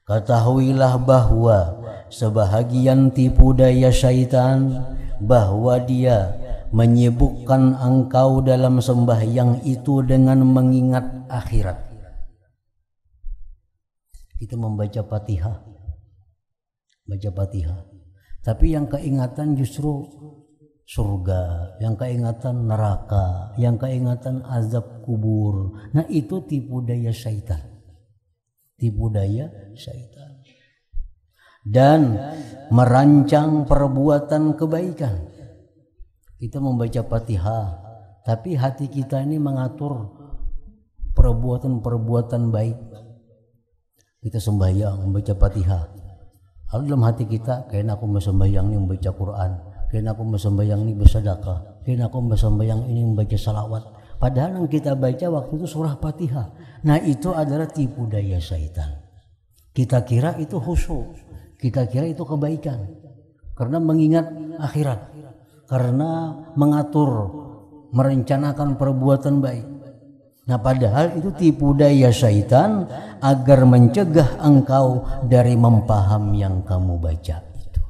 Ketahuilah bahwa sebahagian tipu daya syaitan, bahwa dia menyibukkan engkau dalam sembahyang itu dengan mengingat akhirat. Kita membaca Fatihah, baca Fatihah, tapi yang keingatan justru surga, yang keingatan neraka, yang keingatan azab kubur. Nah, itu tipu daya syaitan. Tipu daya syaitan. Dan merancang perbuatan kebaikan. Kita membaca Fatihah, tapi hati kita ini mengatur perbuatan-perbuatan baik. Kita sembahyang membaca Fatihah. Lalu dalam hati kita, kayaknya aku mau sembahyang ini membaca Quran, kayaknya aku mau sembahyang ini bersedekah, kayaknya aku mau sembahyang ini membaca salawat. Padahal yang kita baca waktu itu surah Fatihah. Nah, itu adalah tipu daya syaitan. Kita kira itu khusyuk, kita kira itu kebaikan, karena mengingat akhirat, karena mengatur, merencanakan perbuatan baik. Nah, padahal itu tipu daya syaitan agar mencegah engkau dari mempaham yang kamu baca itu.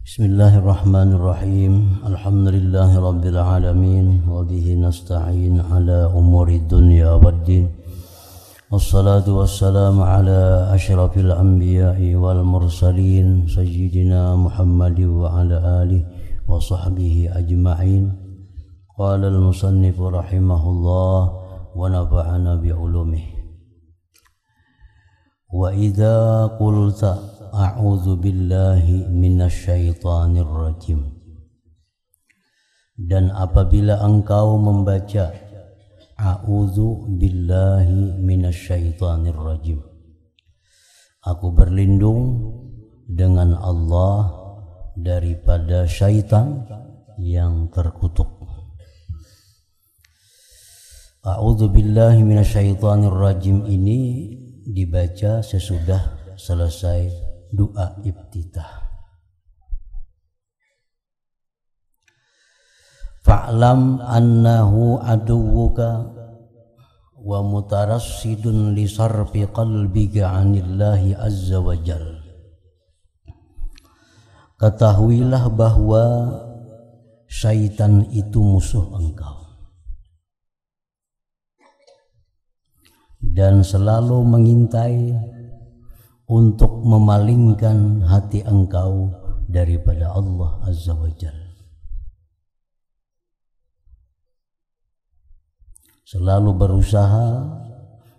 Bismillahirrahmanirrahim. Alhamdulillahirabbil alamin wa bihi nasta'in ala umuri dunya waddin. Wassalatu wassalamu ala asyrafil anbiya'i wal mursalin sayyidina Muhammad wa ala alihi wa sahbihi ajma'in. Qala al-musannif rahimahullah wa nafa'ana bi ulumihi. Wa idza qulta a'udzu billahi minasyaitonir rajim, dan apabila engkau membaca a'udzu billahi minasyaitonir rajim, aku berlindung dengan Allah daripada syaitan yang terkutuk. A'udzu billahi minasyaitonir rajim ini dibaca sesudah selesai doa iftitah. Fa'lam annahu aduwuka wa mutarassidun li sarfi qalbika 'anillahi azza wa jalla. Ketahuilah bahwa syaitan itu musuh engkau dan selalu mengintai untuk memalingkan hati engkau daripada Allah Azza wa Jalla. Selalu berusaha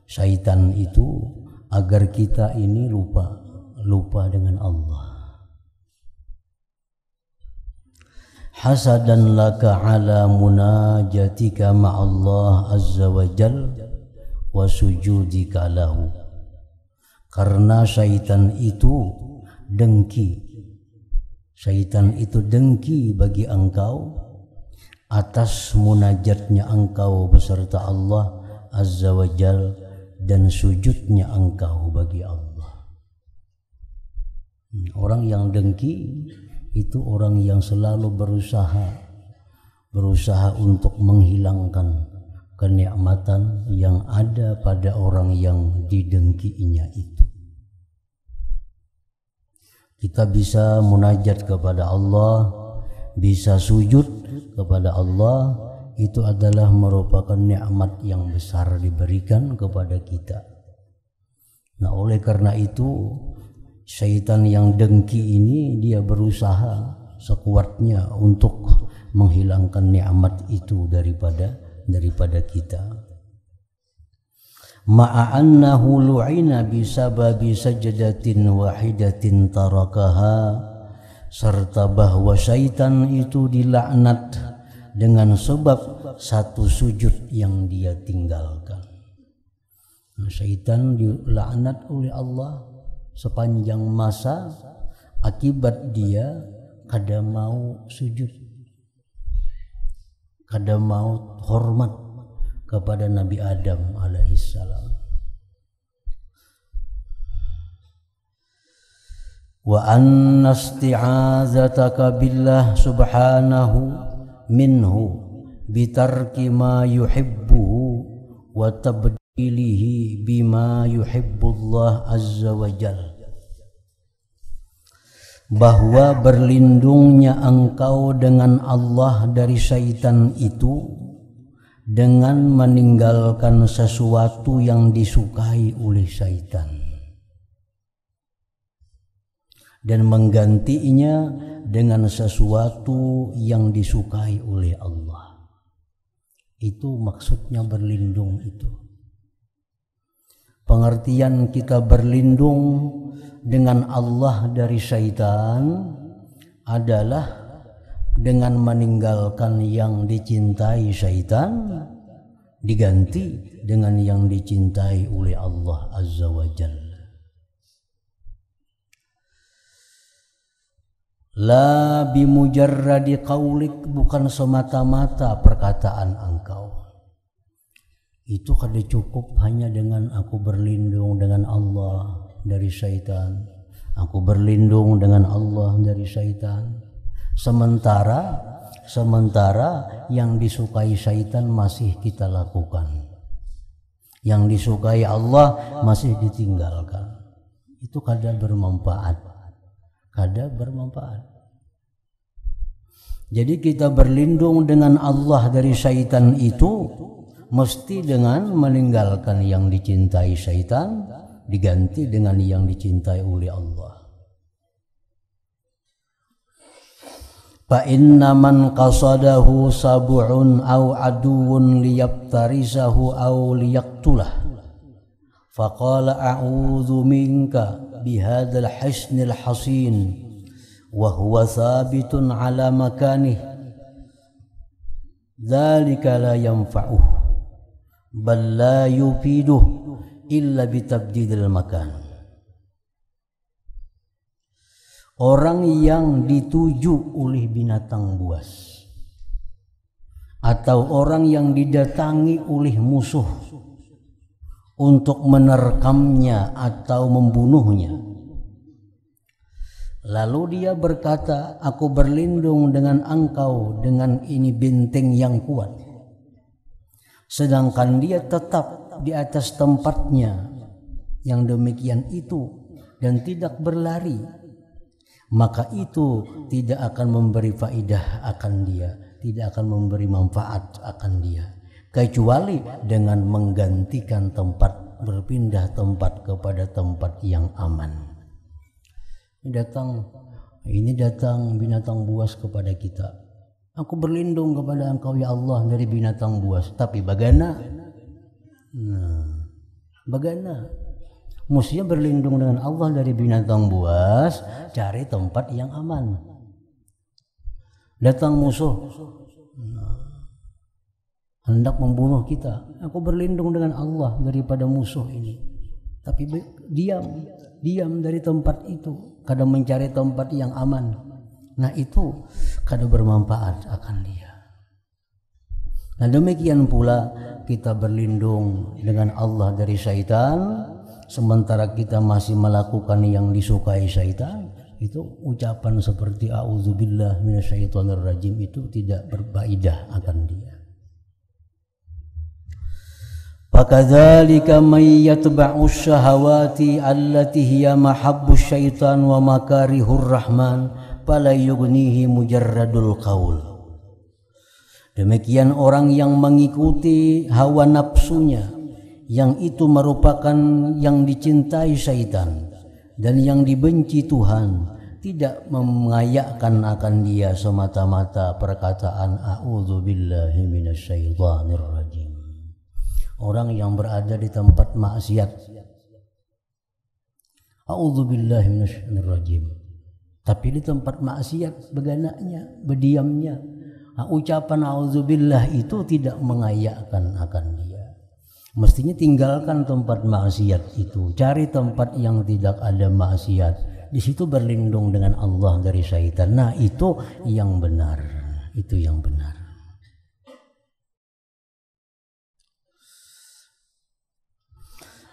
syaitan itu agar kita ini lupa dengan Allah. Hasadan laka ala munajatika ma'allah Azza wa Jalla wa sujudika lahu. Karena syaitan itu dengki. Syaitan itu dengki bagi engkau atas munajatnya engkau beserta Allah Azza wa Jal dan sujudnya engkau bagi Allah. Orang yang dengki itu orang yang selalu berusaha untuk menghilangkan kenikmatan yang ada pada orang yang didengkinya itu. Kita bisa munajat kepada Allah, bisa sujud kepada Allah, itu adalah merupakan nikmat yang besar diberikan kepada kita. Nah, oleh karena itu syaitan yang dengki ini dia berusaha sekuatnya untuk menghilangkan nikmat itu daripada kita. Ma'annahu lu'ina bisababi sajdatin wahidatin tarakaha, serta bahwa syaitan itu dilaknat dengan sebab satu sujud yang dia tinggalkan. Syaitan dilaknat oleh Allah sepanjang masa akibat dia kada mau sujud, kada mau hormat kepada Nabi Adam alaihissalam. Wa anna isti'azataka billah subhanahu minhu bitarki ma yuhibbuhu wa tabdilihi bima yuhibbullah azza wa jalla. Bahwa berlindungnya engkau dengan Allah dari syaitan itu dengan meninggalkan sesuatu yang disukai oleh syaitan dan menggantinya dengan sesuatu yang disukai oleh Allah. Itu maksudnya berlindung itu. Pengertian kita berlindung dengan Allah dari syaitan adalah dengan meninggalkan yang dicintai syaitan diganti dengan yang dicintai oleh Allah azza wa jalla. La bimujarradi qaulik, bukan semata-mata perkataan engkau. Itu kada cukup hanya dengan aku berlindung dengan Allah dari syaitan. Aku berlindung dengan Allah dari syaitan. Sementara yang disukai syaitan masih kita lakukan. Yang disukai Allah masih ditinggalkan. Itu kada bermanfaat. Jadi kita berlindung dengan Allah dari syaitan itu mesti dengan meninggalkan yang dicintai syaitan diganti dengan yang dicintai oleh Allah. Fa inna man qasadahu sab'un aw aduun liyabtarisahu aw liyaqtulah faqala a'udzu minka bihadzal hisnil hasin wa huwa thabitun ala makanih dzalika la yanfa'uh bal la yufiduh illa bitabdidil makan. Orang yang dituju oleh binatang buas atau orang yang didatangi oleh musuh untuk menerkamnya atau membunuhnya, lalu dia berkata, aku berlindung dengan engkau dengan ini benteng yang kuat, sedangkan dia tetap di atas tempatnya yang demikian itu dan tidak berlari, maka itu tidak akan memberi faidah akan dia, tidak akan memberi manfaat akan dia, kecuali dengan menggantikan tempat, berpindah tempat kepada tempat yang aman. Ini datang binatang buas kepada kita. Aku berlindung kepada engkau ya Allah dari binatang buas, tapi bagaimana? Mestinya berlindung dengan Allah dari binatang buas, cari tempat yang aman. Datang musuh hendak membunuh kita, aku berlindung dengan Allah daripada musuh ini. Tapi diam dari tempat itu, kadang mencari tempat yang aman. Nah itu kadang bermanfaat akan dia. Nah demikian pula kita berlindung dengan Allah dari syaitan, sementara kita masih melakukan yang disukai syaitan, itu ucapan seperti a'udzubillah minasyaitonirrajim itu tidak berbaidah akan dia. Fakadzalika may yatba'u syahawati allati hiya mahabbus syaitan wa makarihur rahman fala yughnihi mujarradul qaul. Demikian orang yang mengikuti hawa nafsunya, yang itu merupakan yang dicintai syaitan dan yang dibenci Tuhan, tidak mengayakkan akan dia semata-mata perkataan a'udzubillahi minasyaitonirrajim. Orang yang berada di tempat maksiat, a'udzubillahi minasyaitonirrajim, tapi di tempat maksiat beganaknya, berdiamnya, ucapan a'udzubillah itu tidak mengayakkan akan dia. Mestinya tinggalkan tempat maksiat itu, cari tempat yang tidak ada maksiat. Di situ berlindung dengan Allah dari syaitan. Nah, itu yang benar. Itu yang benar.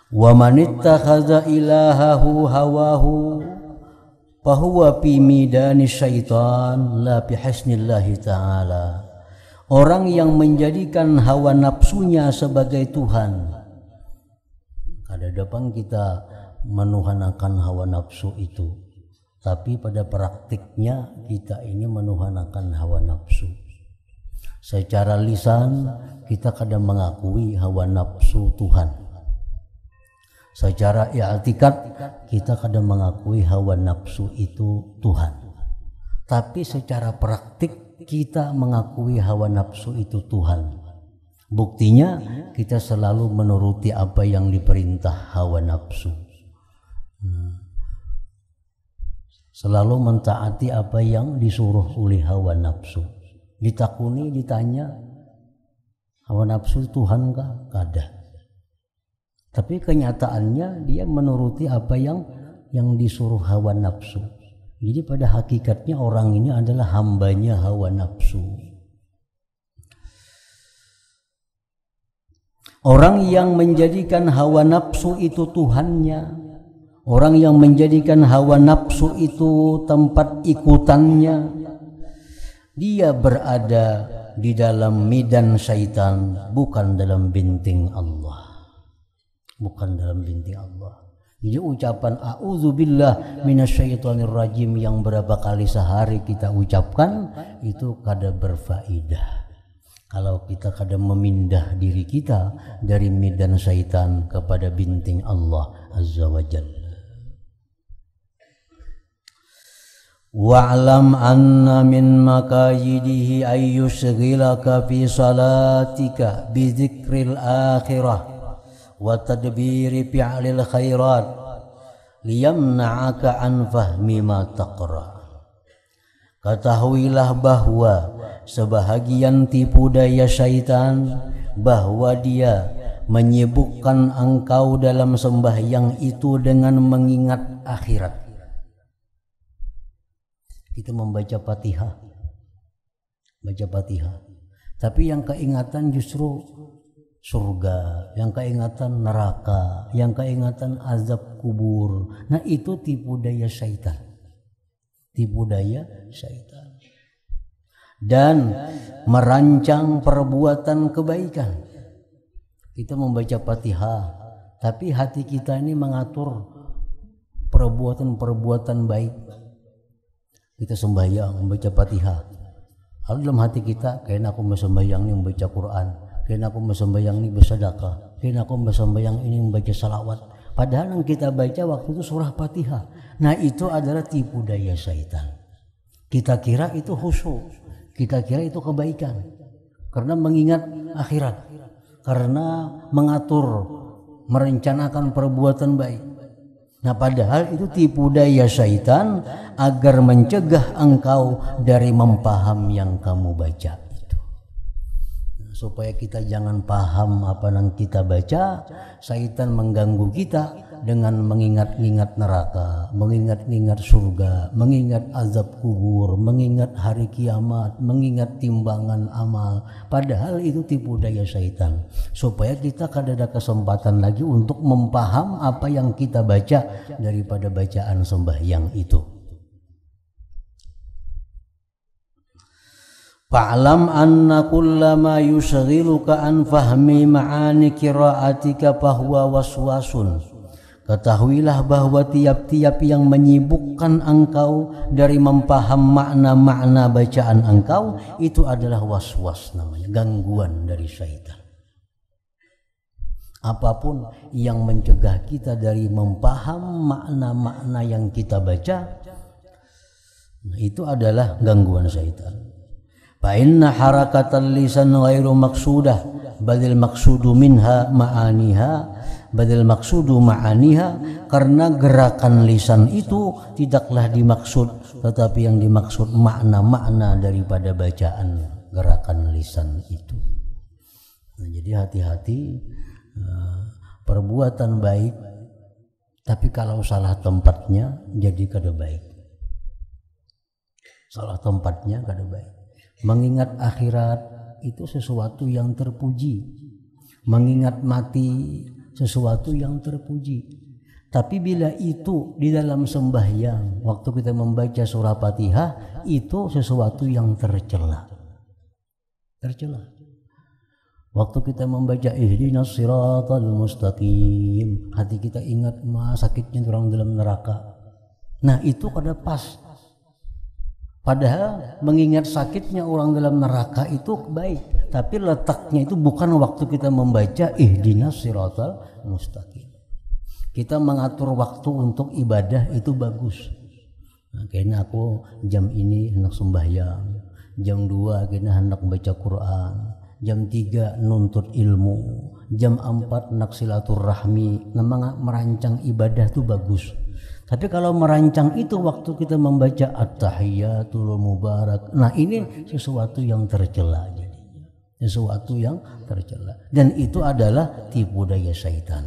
Wa man ittakhadha ilahahu hawahu fahuwa fi midani syaitan la bi hasnillahi ta'ala Orang yang menjadikan hawa nafsunya sebagai Tuhan. Kadang-kadang kita menuhanakan hawa nafsu itu, tapi pada praktiknya kita ini menuhanakan hawa nafsu. Secara lisan kita kadang mengakui hawa nafsu Tuhan. Secara i'tikad kita kadang mengakui hawa nafsu itu Tuhan. Tapi secara praktik kita mengakui hawa nafsu itu Tuhan. Buktinya kita selalu menuruti apa yang diperintah hawa nafsu. Selalu mentaati apa yang disuruh oleh hawa nafsu. Ditakuni, ditanya, hawa nafsu Tuhan kah? Kada. Tapi kenyataannya dia menuruti apa yang disuruh hawa nafsu. Jadi pada hakikatnya orang ini adalah hambanya hawa nafsu. Orang yang menjadikan hawa nafsu itu Tuhannya, orang yang menjadikan hawa nafsu itu tempat ikutannya, dia berada di dalam medan syaitan, bukan dalam binting Allah. Bukan dalam binting Allah. Jadi ucapan a'udzubillah minasyaitonirrajim yang berapa kali sehari kita ucapkan itu kada berfaedah kalau kita kada memindah diri kita dari medan syaitan kepada binting Allah azza wa jalla. Wa'lam anna min makayidihi ayyushghilaka fi salatika bi dzikril akhirah wa tadbiri fi'lil khairat liyamna'aka an fahmi ma taqra. Ketahuilah bahwa sebahagian tipu daya syaitan bahwa dia menyibukkan engkau dalam sembahyang itu dengan mengingat akhirat. Kita membaca Fatihah, baca Fatihah, tapi yang keingatan justru surga, yang keingatan neraka, yang keingatan azab kubur. Nah itu tipu daya syaitan. Tipu daya syaitan. Dan merancang perbuatan kebaikan. Kita membaca Fatihah, tapi hati kita ini mengatur perbuatan-perbuatan baik. Kita sembahyang, membaca Fatihah. Lalu dalam hati kita, kayaknya aku sembahyang ini membaca Quran. Kayaknya aku sembahyang ini bersedekah, kayaknya aku sembahyang ini membaca salawat. Padahal yang kita baca waktu itu surah Fatihah. Nah itu adalah tipu daya syaitan. Kita kira itu khusyuk, kita kira itu kebaikan, karena mengingat akhirat, karena mengatur, merencanakan perbuatan baik. Nah padahal itu tipu daya syaitan agar mencegah engkau dari mempaham yang kamu baca. Supaya kita jangan paham apa yang kita baca, syaitan mengganggu kita dengan mengingat-ingat neraka, mengingat-ingat surga, mengingat azab kubur, mengingat hari kiamat, mengingat timbangan amal. Padahal itu tipu daya syaitan. Supaya kita kada ada kesempatan lagi untuk mempaham apa yang kita baca daripada bacaan sembahyang itu. Fa'lam anna kullama yushghiluka an fahmi ma'ani qira'atika fahuwa waswasun. Ketahuilah bahwa tiap-tiap yang menyibukkan engkau dari mempaham makna-makna bacaan engkau itu adalah waswas, namanya gangguan dari syaitan. Apapun yang mencegah kita dari mempaham makna-makna yang kita baca, itu adalah gangguan syaitan. Fa inna harakatal lisan ghairu maqsudah badil maqsudu minha ma'aniha badil maqsudu ma'aniha, karena gerakan lisan itu tidaklah dimaksud, tetapi yang dimaksud makna-makna daripada bacaan gerakan lisan itu. Nah, jadi hati-hati perbuatan baik, tapi kalau salah tempatnya jadi kada baik. Salah tempatnya kada baik. Mengingat akhirat itu sesuatu yang terpuji, mengingat mati sesuatu yang terpuji. Tapi bila itu di dalam sembahyang, waktu kita membaca surah Fatihah, itu sesuatu yang tercela. tercela. Waktu kita membaca ihdinas siratal mustaqim, hati kita ingat sakitnya orang dalam neraka. Nah itu kada pas. Padahal mengingat sakitnya orang dalam neraka itu baik, tapi letaknya itu bukan waktu kita membaca ihdinas siratal mustaqim. Kita mengatur waktu untuk ibadah itu bagus. Nah, kayaknya aku jam ini hendak sembahyang, jam 2 kayaknya hendak membaca Quran, jam 3 nuntut ilmu, jam 4 nak silaturahmi. Memang merancang ibadah itu bagus. Tapi kalau merancang itu waktu kita membaca at-tahiyatul mubarak, nah ini sesuatu yang tercela jadinya. Sesuatu yang tercela. Dan itu adalah tipu daya syaitan.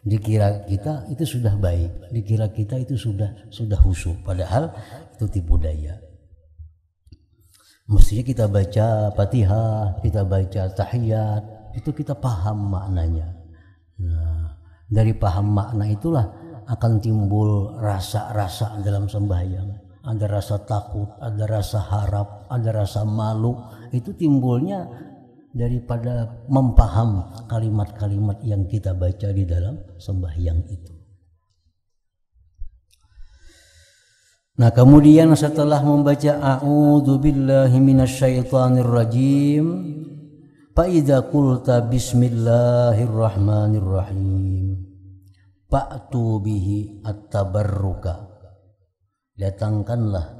Dikira kita itu sudah baik, dikira kita itu sudah khusyuk, padahal itu tipu daya. Mestinya kita baca Fatihah, kita baca tahiyat, itu kita paham maknanya. Nah, dari paham makna itulah akan timbul rasa-rasa dalam sembahyang. Ada rasa takut, ada rasa harap, ada rasa malu. Itu timbulnya daripada mempaham kalimat-kalimat yang kita baca di dalam sembahyang itu. Nah, kemudian setelah membaca a'udzu billahi minasyaitonir rajim, fa idza qulta bismillahirrahmanirrahim fa'tu bihi at-tabarruka, datangkanlah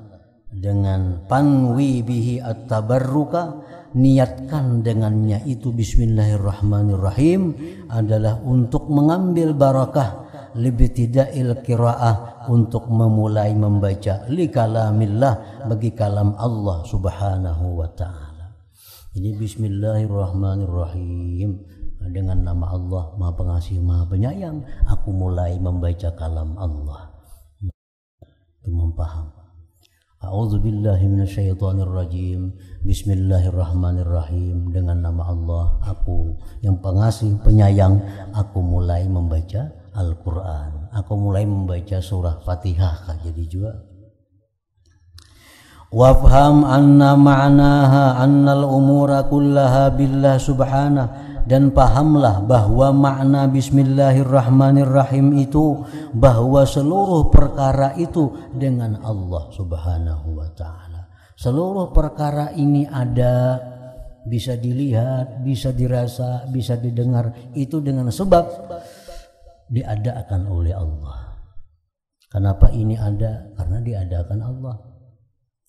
dengan panwi bihi at-tabarruka, niatkan dengannya itu bismillahirrahmanirrahim adalah untuk mengambil barakah, libtida'il qiraah, untuk memulai membaca li kalamillah, bagi kalam Allah subhanahu wa ta'ala. Jadi bismillahirrahmanirrahim, dengan nama Allah Maha Pengasih Maha Penyayang, aku mulai membaca kalam Allah. Itu mempaham. A'udzu billahi minasyaitonir rajim. Bismillahirrahmanirrahim, dengan nama Allah, aku yang Pengasih Penyayang, aku mulai membaca Al-Qur'an. Aku mulai membaca surah Fatihah. Jadi juga wafham anna ma'naha annal umura kullaha billah subhanahu, dan pahamlah bahwa makna bismillahirrahmanirrahim itu bahwa seluruh perkara itu dengan Allah subhanahu wa ta'ala. Seluruh perkara ini ada, bisa dilihat, bisa dirasa, bisa didengar, itu dengan sebab diadakan oleh Allah. Kenapa ini ada? Karena diadakan Allah.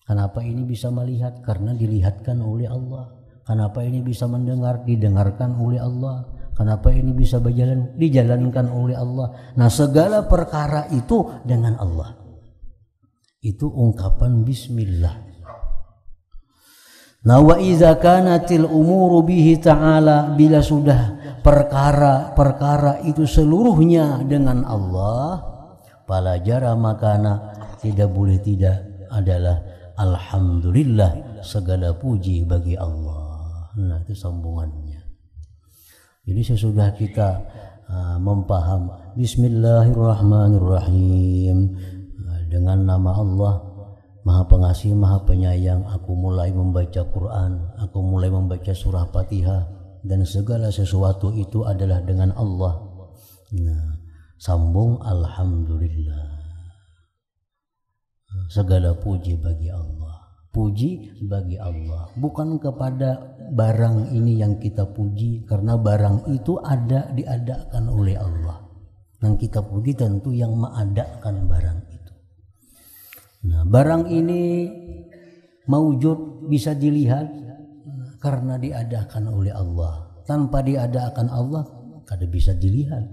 Kenapa ini bisa melihat? Karena dilihatkan oleh Allah. Kenapa ini bisa mendengar? Didengarkan oleh Allah. Kenapa ini bisa berjalan? Dijalankan oleh Allah. Nah, segala perkara itu dengan Allah. Itu ungkapan bismillah. Nah, wa idza kanatil umuru bihi ta'ala, bila sudah perkara-perkara itu seluruhnya dengan Allah, fala jara makana, tidak boleh tidak adalah alhamdulillah, segala puji bagi Allah. Nah, itu sambungannya. Jadi sesudah kita mempaham bismillahirrahmanirrahim, dengan nama Allah Maha Pengasih Maha Penyayang, aku mulai membaca Quran, aku mulai membaca surah Fatihah, dan segala sesuatu itu adalah dengan Allah. Nah, sambung alhamdulillah, segala puji bagi Allah. Puji bagi Allah, bukan kepada barang ini yang kita puji, karena barang itu diadakan oleh Allah. Dan kita puji tentu yang mengadakan barang itu. Nah, barang ini maujud, bisa dilihat karena diadakan oleh Allah. Tanpa diadakan Allah, kada bisa dilihat.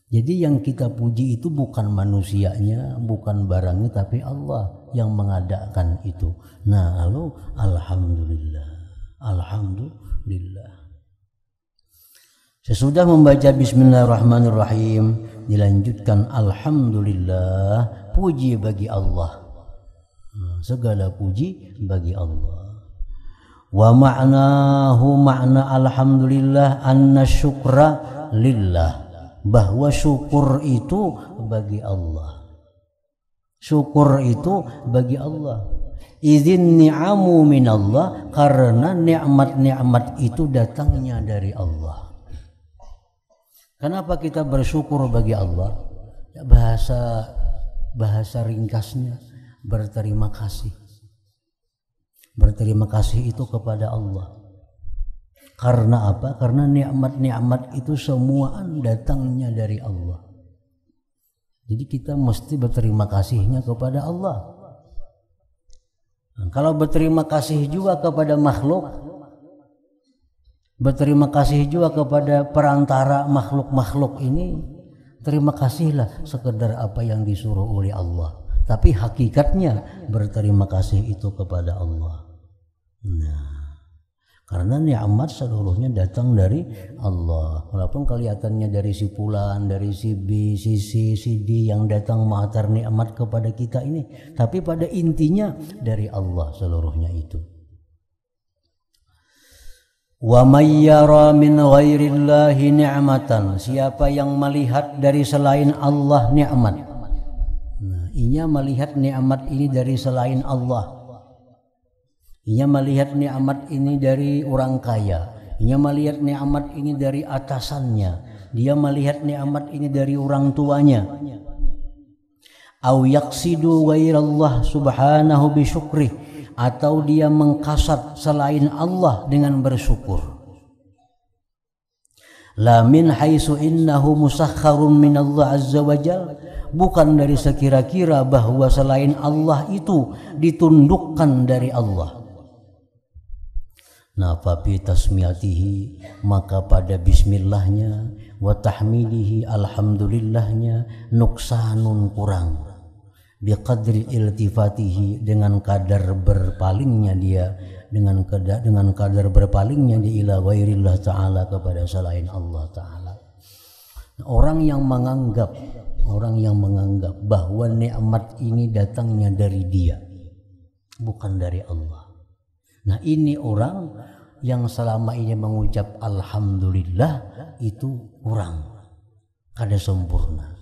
Jadi yang kita puji itu bukan manusianya, bukan barangnya, tapi Allah yang mengadakan itu. Nah, lalu alhamdulillah, alhamdulillah. Sesudah membaca bismillahirrahmanirrahim, dilanjutkan alhamdulillah, puji bagi Allah. Segala puji bagi Allah. Wa ma'nahu, makna alhamdulillah, anna syukra lillah, bahwa syukur itu bagi Allah. Syukur itu bagi Allah. Idzin ni'amu minallah, karena nikmat-nikmat itu datangnya dari Allah. Kenapa kita bersyukur bagi Allah? Ya, bahasa ringkasnya berterima kasih. Berterima kasih itu kepada Allah. Karena apa? Karena nikmat-nikmat itu semua datangnya dari Allah. Jadi kita mesti berterima kasihnya kepada Allah. Nah, kalau berterima kasih juga kepada makhluk, berterima kasih juga kepada perantara makhluk-makhluk ini, terima kasihlah sekedar apa yang disuruh oleh Allah. Tapi hakikatnya berterima kasih itu kepada Allah. Nah, karena nikmat seluruhnya datang dari Allah. Walaupun kelihatannya dari si fulan, dari si B, si C, si D yang datang mengantar nikmat kepada kita ini, tapi pada intinya dari Allah seluruhnya itu. Wa may yara min ghairillahi ni'matan, siapa yang melihat dari selain Allah nikmat. Nah, ia melihat nikmat ini dari selain Allah. Ia melihat nikmat ini dari orang kaya. Ia melihat nikmat ini dari atasannya. Dia melihat nikmat ini dari orang tuanya. Au yaqsidu ghairallah subhanahu bisyukrih, atau dia mengkasat selain Allah dengan bersyukur. La min haitsu innahu musakharun minallah azza wajal, bukan dari sekira-kira bahwa selain Allah itu ditundukkan dari Allah. Nah, fabi tasmiyatihi, maka pada bismillahnya, wa tahmidihi, alhamdulillahnya, nuksanun kurang, biqadri iltifatihi, dengan kadar berpalingnya dia, dengan kadar berpalingnya dia ila ghairillah ta'ala, kepada selain Allah ta'ala. Orang yang menganggap bahwa nikmat ini datangnya dari dia, bukan dari Allah. Nah, ini orang yang selama ini mengucap alhamdulillah itu kurang, kada sempurna.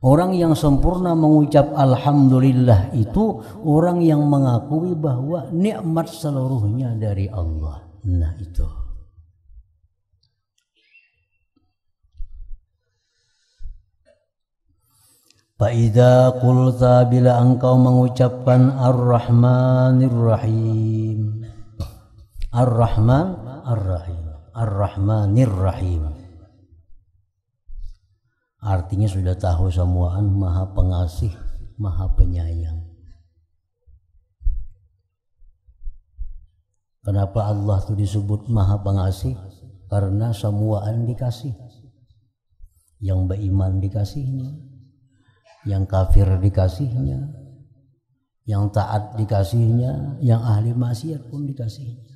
Orang yang sempurna mengucap alhamdulillah itu orang yang mengakui bahwa nikmat seluruhnya dari Allah. Nah, itu. Fa'idha qulta, bila engkau mengucapkan Ar-Rahmanir Rahim, Ar-Rahman Ar-Rahim, Ar-Rahmanir Rahim, artinya sudah tahu semuaan, Maha Pengasih, Maha Penyayang. Kenapa Allah itu disebut Maha Pengasih? Karena semuaan dikasih. Yang beriman dikasihnya, yang kafir dikasihnya, yang taat dikasihnya, yang ahli maksiat pun dikasihnya.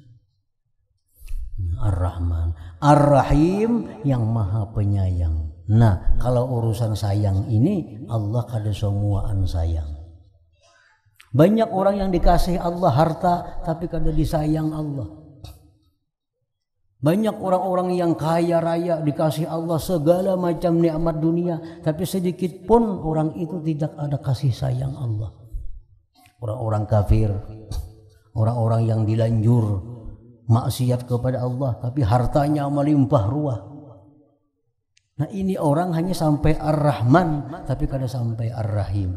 Ar-Rahman, Ar-Rahim, yang Maha Penyayang. Nah, kalau urusan sayang ini Allah kada semuaan sayang. Banyak orang yang dikasih Allah harta tapi kada disayang Allah. Banyak orang-orang yang kaya raya dikasih Allah segala macam nikmat dunia, tapi sedikit pun orang itu tidak ada kasih sayang Allah. Orang-orang kafir, orang-orang yang dilanjur maksiat kepada Allah, tapi hartanya melimpah ruah. Nah, ini orang hanya sampai Ar-Rahman, tapi kada sampai Ar-Rahim.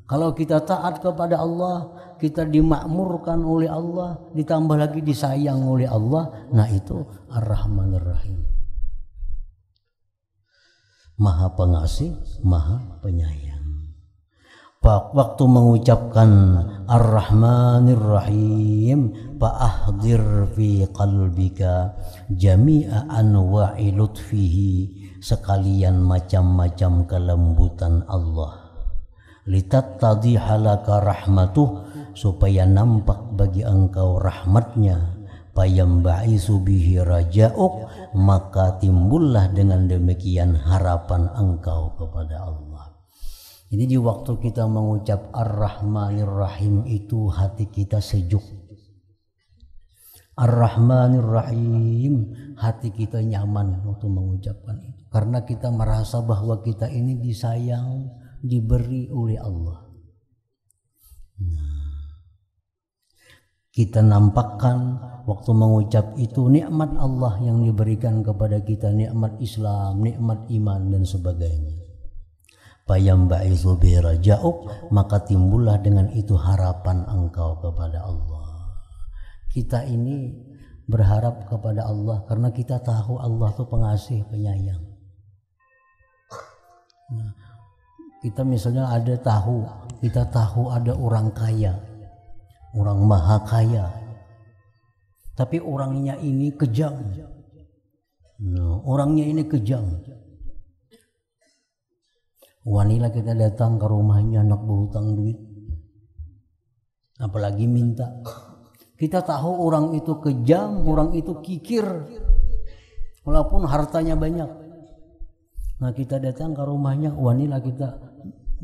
Kalau kita taat kepada Allah, kita dimakmurkan oleh Allah, ditambah lagi disayang oleh Allah, nah itu Ar-Rahmanir Rahim. Maha Pengasih, Maha Penyayang. Waktu mengucapkan Ar-Rahmanir Rahim, fa'ahdir fi qalbika jami'a anwa'i lutfihi, sekalian macam-macam kelembutan Allah. Litattadhiha laka rahmatuh, supaya nampak bagi engkau rahmatnya. Fayambaisu bihi raja'uk, maka timbullah dengan demikian harapan engkau kepada Allah. Jadi di waktu kita mengucap Ar-Rahmanir Rahim itu hati kita sejuk. Ar-Rahmanir Rahim, hati kita nyaman waktu mengucapkan itu, karena kita merasa bahwa kita ini disayang, diberi oleh Allah. Kita nampakkan waktu mengucap itu nikmat Allah yang diberikan kepada kita, nikmat Islam, nikmat iman dan sebagainya. Fayamba'ithu bi raja'uk, maka timbullah dengan itu harapan engkau kepada Allah. Kita ini berharap kepada Allah karena kita tahu Allah itu pengasih, penyayang. Nah, kita misalnya kita tahu ada orang kaya, orang maha kaya, tapi orangnya ini kejam. Orangnya ini kejam. Wanita kita datang ke rumahnya, anak berhutang duit, apalagi minta. Kita tahu orang itu kejam, orang itu kikir, walaupun hartanya banyak. Nah, kita datang ke rumahnya, wanita kita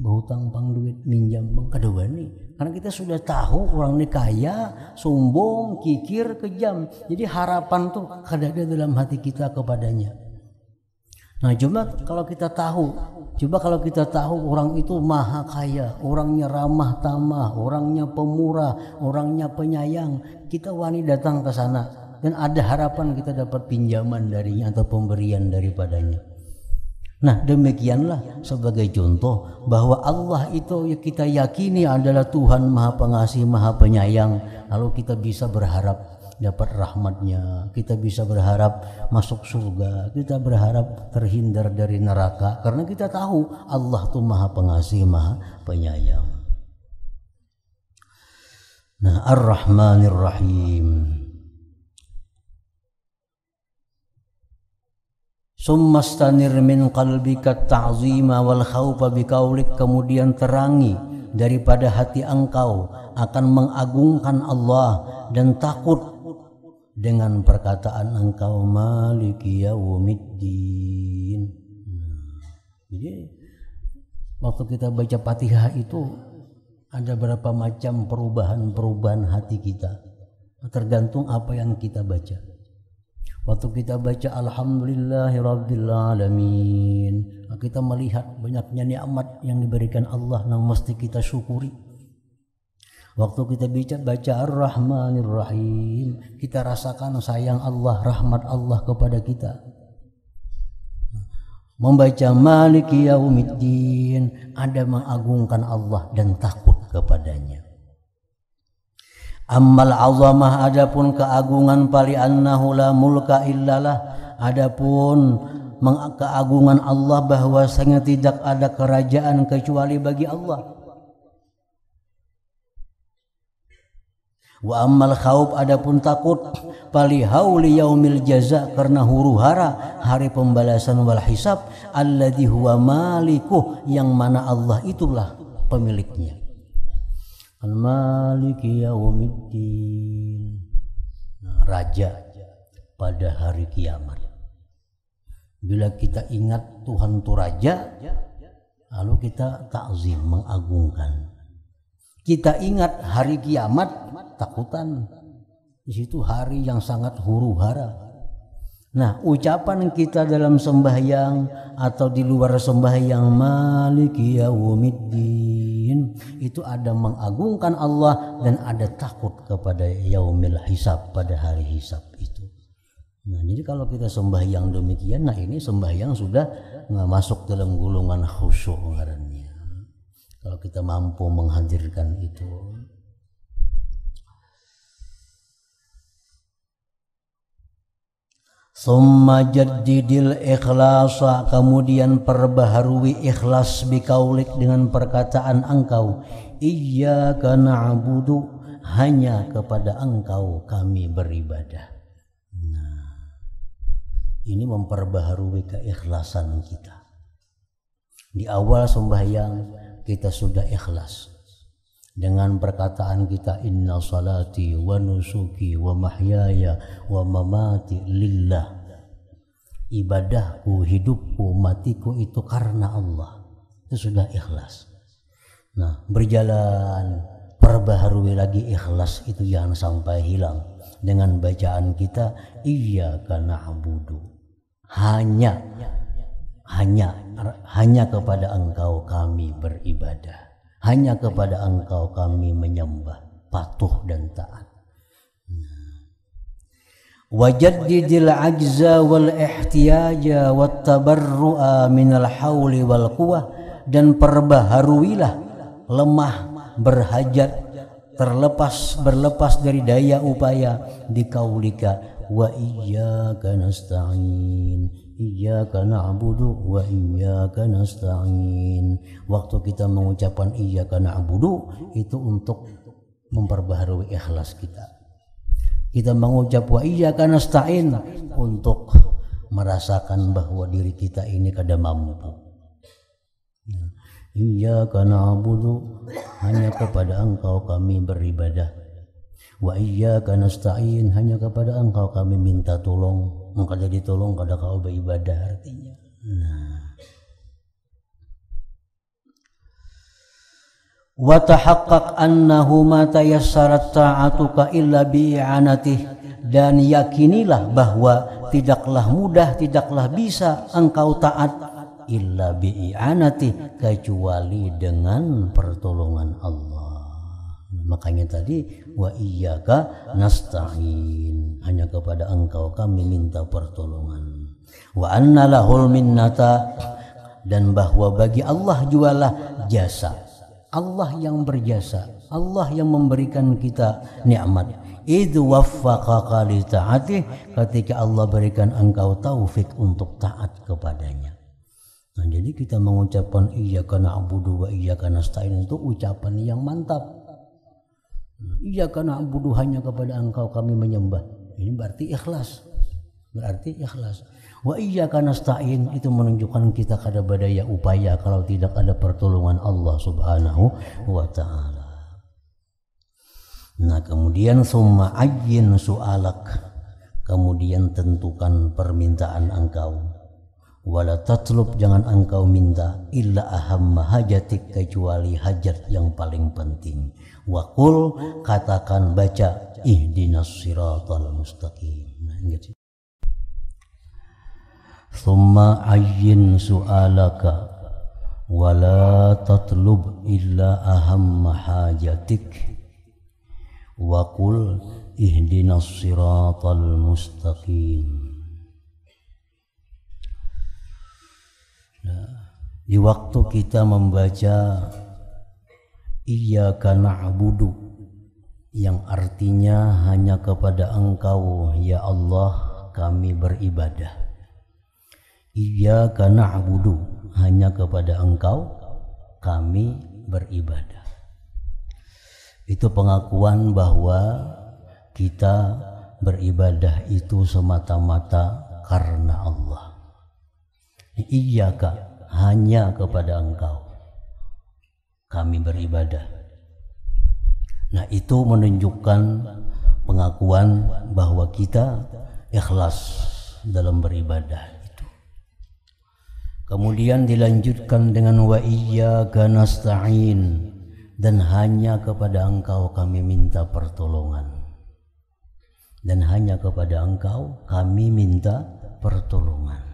berhutang pang duit, minjam kedua nih. Karena kita sudah tahu orang ini kaya, sombong, kikir, kejam. Jadi harapan tuh ada dalam hati kita kepadanya. Nah, kalau kita tahu orang itu maha kaya, orangnya ramah tamah, orangnya pemurah, orangnya penyayang, kita wani datang ke sana dan ada harapan kita dapat pinjaman darinya atau pemberian daripadanya. Nah, demikianlah sebagai contoh bahwa Allah itu kita yakini adalah Tuhan Maha Pengasih, Maha Penyayang. Lalu kita bisa berharap dapat rahmatnya, kita bisa berharap masuk surga, kita berharap terhindar dari neraka karena kita tahu Allah itu Maha Pengasih, Maha Penyayang. Nah, Ar-Rahmanir Rahim. Summastanir min qalbika ta'zima wal khawfa biqaulik, kemudian terangi daripada hati engkau akan mengagungkan Allah dan takut dengan perkataan engkau maliki yaumiddin. Jadi waktu kita baca Fatihah itu ada berapa macam perubahan hati kita, tergantung apa yang kita baca. Waktu kita baca Alhamdulillahirabbil alamin, kita melihat banyaknya nikmat yang diberikan Allah yang mesti kita syukuri. Waktu kita baca Ar-Rahmanir Rahim, kita rasakan sayang Allah, rahmat Allah kepada kita. Membaca Maliki Yaumiddin, ada mengagungkan Allah dan takut kepadanya. Ammal azamah, adapun keagungan, pali annahu la mulka illalah, adapun keagungan Allah bahwasanya tidak ada kerajaan kecuali bagi Allah. Wa ammal khauf, adapun takut, pali hauli yaumil jaza, karena huru-hara hari pembalasan wal hisab, alladzi huwa malikuh, yang mana Allah itulah pemiliknya. Al-Maliki Yaumiddin, raja pada hari kiamat. Bila kita ingat Tuhan itu raja, lalu kita takzim, mengagungkan. Kita ingat hari kiamat, takutan. Di situ hari yang sangat huru-hara. Nah, ucapan kita dalam sembahyang atau di luar sembahyang Maliki Yaumiddin, itu ada mengagungkan Allah dan ada takut kepada yaumil hisab, pada hari hisab itu. Nah, jadi kalau kita sembahyang demikian, nah ini sembahyang sudah masuk dalam golongan khusyuk ngarannya. Kalau kita mampu menghadirkan itu. Summa jaddidil ikhlasa, kemudian perbaharui ikhlas biqaulik, dengan perkataan engkau, iyyaka na'budu, hanya kepada engkau kami beribadah. Nah, ini memperbaharui keikhlasan kita. Di awal sembahyang kita sudah ikhlas dengan perkataan kita, inna salati wa nusuki wa mahyaya wa mamati lillah. Ibadahku, hidupku, matiku itu karena Allah. Itu sudah ikhlas. Nah, berjalan, perbaharui lagi ikhlas itu, jangan sampai hilang dengan bacaan kita iyyaka na'budu, hanya kepada engkau kami beribadah. hanya kepada Engkau kami menyembah, patuh dan taat. Wajaddidil ajza wal ihtiyaja wat tabarru'a minal hauli wal quwwah, dan perbaharuilah lemah, berhajat, berlepas dari daya upaya di kaulika wa iyyaka nasta'in, iyyaka na'budu wa iyyaka nasta'in. Waktu kita mengucapkan iyyaka na'budu itu untuk memperbaharui ikhlas kita. Kita mengucap wa iyyaka nasta'in untuk merasakan bahwa diri kita ini kada mampu. Iyyaka na'budu, hanya kepada Engkau kami beribadah. Wa iyyaka nasta'in, hanya kepada Engkau kami minta tolong. Maka jadi tolong kada kau beribadah artinya. Wa tahaqqaq annahu ma tayassarat ta'atuka illa bi'anatih, dan yakinilah bahwa tidaklah mudah, tidaklah bisa engkau taat illa bi'anatih, kecuali dengan pertolongan Allah. Makanya tadi wa iyyaka nasta'in, hanya kepada Engkau kami minta pertolongan. Wa anna lahul minnata, dan bahwa bagi Allah jualah jasa. Allah yang berjasa, Allah yang memberikan kita nikmat. Idz waffaqaka li ta'atih, ketika Allah berikan engkau taufik untuk taat kepadanya. Nah, jadi kita mengucapkan iyyaka na'budu wa iyyaka nasta'in itu ucapan yang mantap. Iyyaka na'budu, hanya kepada Engkau kami menyembah. Ini berarti ikhlas. Wa iyyaka nasta'in itu menunjukkan kita kada berdaya upaya kalau tidak ada pertolongan Allah Subhanahu wa taala. Nah, kemudian summa ayyin su'alak, kemudian tentukan permintaan engkau. Wala tatlub, jangan engkau minta illa ahamma hajatik, kecuali hajat yang paling penting. Wa qul, katakan, baca ihdinas siratal mustaqim. Nah, gitu. Thumma ayyin su'alaka wala tatlub illa ahamma hajatik wa qul ihdinas siratal mustaqim. Nah, di waktu kita membaca iyyaka na'budu, yang artinya hanya kepada Engkau ya Allah kami beribadah. Iyyaka na'budu, hanya kepada Engkau kami beribadah. Itu pengakuan bahwa kita beribadah itu semata-mata karena Allah. Iyyaka, hanya kepada Engkau kami beribadah. Nah, itu menunjukkan pengakuan bahwa kita ikhlas dalam beribadah. Kemudian dilanjutkan dengan wa iyyaka nasta'in, dan hanya kepada Engkau kami minta pertolongan. Dan hanya kepada Engkau kami minta pertolongan.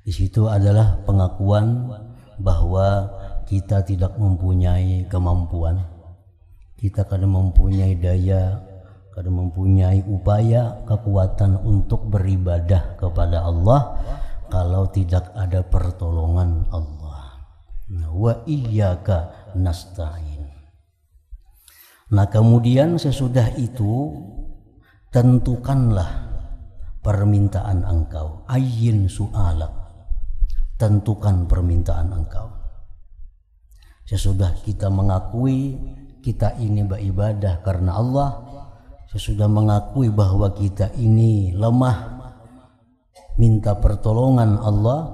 Di situ adalah pengakuan bahwa kita tidak mempunyai kemampuan, kita kadang mempunyai daya, kadang mempunyai upaya, kekuatan untuk beribadah kepada Allah kalau tidak ada pertolongan Allah. Wa iyyaka nasta'in. Nah, kemudian sesudah itu tentukanlah permintaan engkau. Ayyin su'alak, tentukan permintaan engkau. Sesudah kita mengakui kita ini beribadah karena Allah, sesudah mengakui bahwa kita ini lemah, minta pertolongan Allah,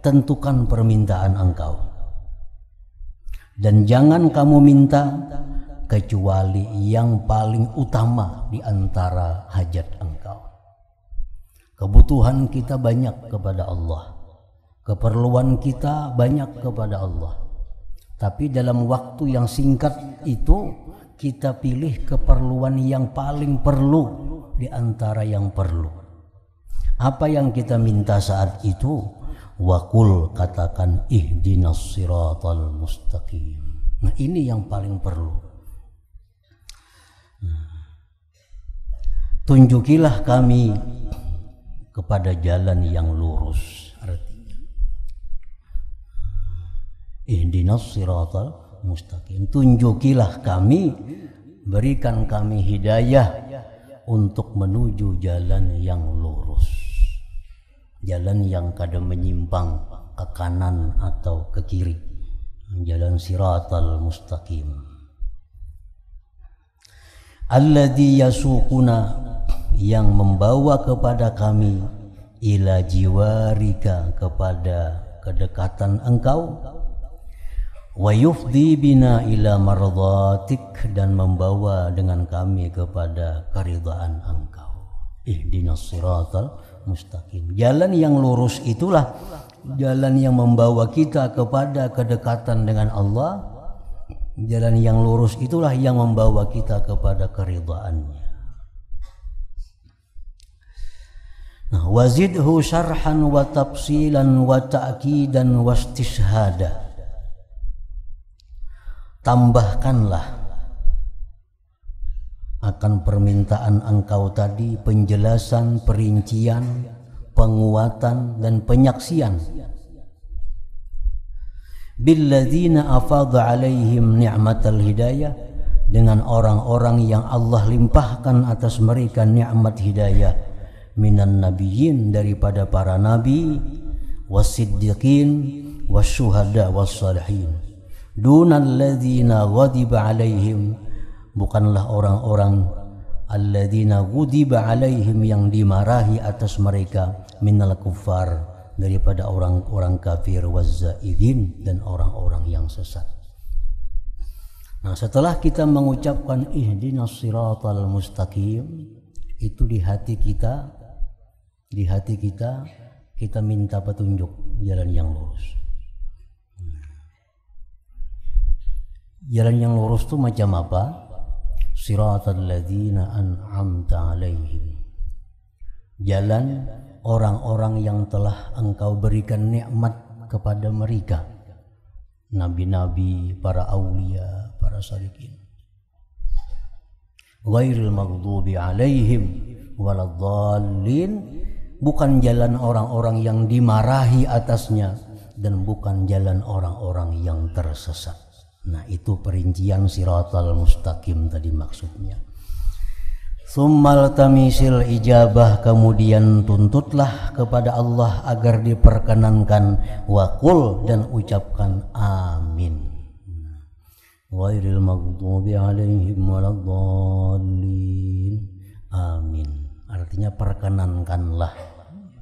tentukan permintaan engkau. Dan jangan kamu minta kecuali yang paling utama di antara hajat engkau. Kebutuhan kita banyak kepada Allah, keperluan kita banyak kepada Allah. Tapi dalam waktu yang singkat itu kita pilih keperluan yang paling perlu di antara yang perlu. Apa yang kita minta saat itu? Waqul, katakan ihdinas siratal mustaqim. Nah, ini yang paling perlu. Tunjukilah kami kepada jalan yang lurus. Artinya ihdinas siratal mustaqim. Tunjukilah kami, berikan kami hidayah untuk menuju jalan yang lurus. Jalan yang kadang menyimpang ke kanan atau ke kiri. Jalan siratal mustaqim. Alladzi yasuquna, yang membawa kepada kami, ila jiwarika, kepada kedekatan engkau, wa yufdi bina ila mardatik, dan membawa dengan kami kepada keridhaan engkau. Ihdinas siratal mustaqim. Jalan yang lurus itulah jalan yang membawa kita kepada kedekatan dengan Allah. Jalan yang lurus itulah yang membawa kita kepada keridhaannya. Nah, wazidhu syarhan wa tafsilan wa ta'kidan wa istishhada. Tambahkanlah akan permintaan engkau tadi penjelasan, perincian, penguatan dan penyaksian. Billadzina afadha alaihim ni'matal hidayah, dengan orang-orang yang Allah limpahkan atas mereka nikmat hidayah, minan nabiyyin, daripada para nabi, wasiddiqin, wasyuhada, wassalihin, dunal ladzina ghadiba alaihim, bukanlah orang-orang alladzina ghudiba alaihim, yang dimarahi atas mereka, minal kuffar, daripada orang-orang kafir, wazzaidin, dan orang-orang yang sesat. Nah, setelah kita mengucapkan ihdinas siratal mustaqim, itu di hati kita kita minta petunjuk jalan yang lurus. Jalan yang lurus itu macam apa? Siratal ladzina an'amta alaihim, jalan orang-orang yang telah engkau berikan nikmat kepada mereka, nabi-nabi, para aulia, para salihin. Ghairil maghdubi alaihim waladhdallin, bukan jalan orang-orang yang dimarahi atasnya, dan bukan jalan orang-orang yang tersesat. Nah, itu perincian siratal mustaqim tadi maksudnya. Summal tamisil ijabah, kemudian tuntutlah kepada Allah agar diperkenankan, waqul, dan ucapkan amin. Ghairil maghdubi alaihim waladdallin, amin. Artinya perkenankanlah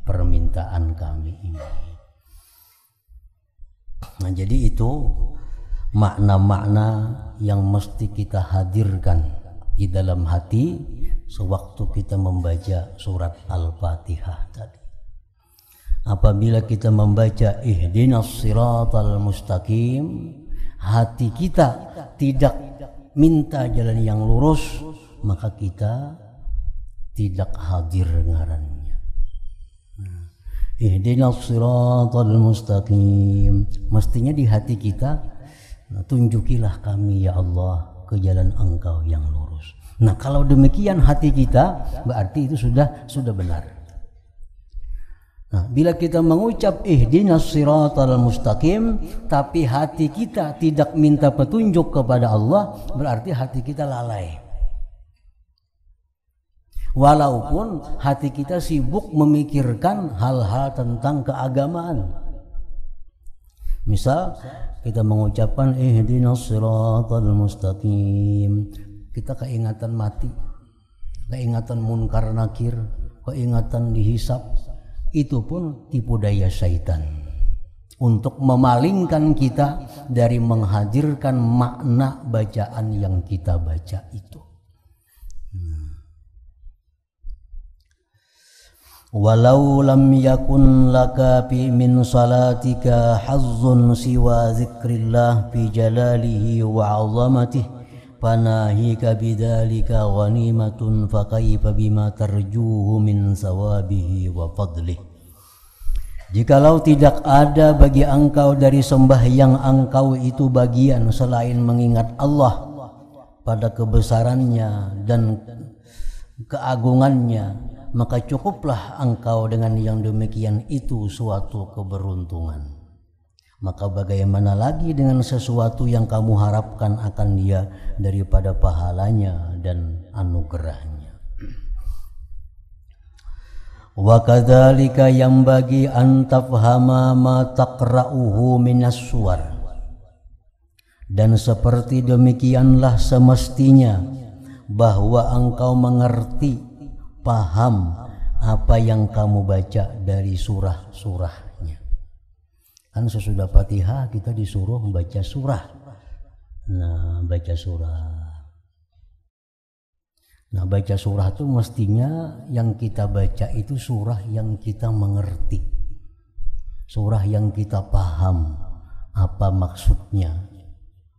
permintaan kami ini. Nah, jadi itu makna-makna yang mesti kita hadirkan di dalam hati sewaktu kita membaca surat Al-Fatihah tadi. Apabila kita membaca ihdinas siratal mustaqim, hati kita tidak minta jalan yang lurus, maka kita tidak hadir ngarannya. Ihdinas siratal mustaqim, mestinya di hati kita, tunjukilah kami ya Allah ke jalan engkau yang lurus. Nah, kalau demikian hati kita, berarti itu sudah benar. Nah, bila kita mengucap ihdinas siratal mustaqim tapi hati kita tidak minta petunjuk kepada Allah, berarti hati kita lalai. Walaupun hati kita sibuk memikirkan hal-hal tentang keagamaan. Misal kita mengucapkan ihdinas siratal mustaqim, kita keingatan mati, keingatan munkar nakir, keingatan dihisab. Itu pun tipu daya syaitan untuk memalingkan kita dari menghadirkan makna bacaan yang kita baca itu. Walau lam yakun laka fi min salatika hazzun siwa zikrillah fi jalalihi wa 'azamatihi fanahika bidzalika ghanimatun fakaifa bima tarjuhu min sawabihi wa fadlih. Jikalau tidak ada bagi engkau dari sembahyang engkau itu bagian selain mengingat Allah pada kebesarannya dan keagungannya, maka cukuplah engkau dengan yang demikian itu suatu keberuntungan. Maka bagaimana lagi dengan sesuatu yang kamu harapkan akan dia daripada pahalanya dan anugerahnya. Wa kadzalika yambagi an tafhama ma taqra'uhu minas suwar. Dan seperti demikianlah semestinya bahwa engkau mengerti, paham apa yang kamu baca dari surah-surahnya. Kan sesudah Fatihah kita disuruh membaca surah. Nah, baca surah. Nah, baca surah itu mestinya yang kita baca itu surah yang kita mengerti. Surah yang kita paham apa maksudnya.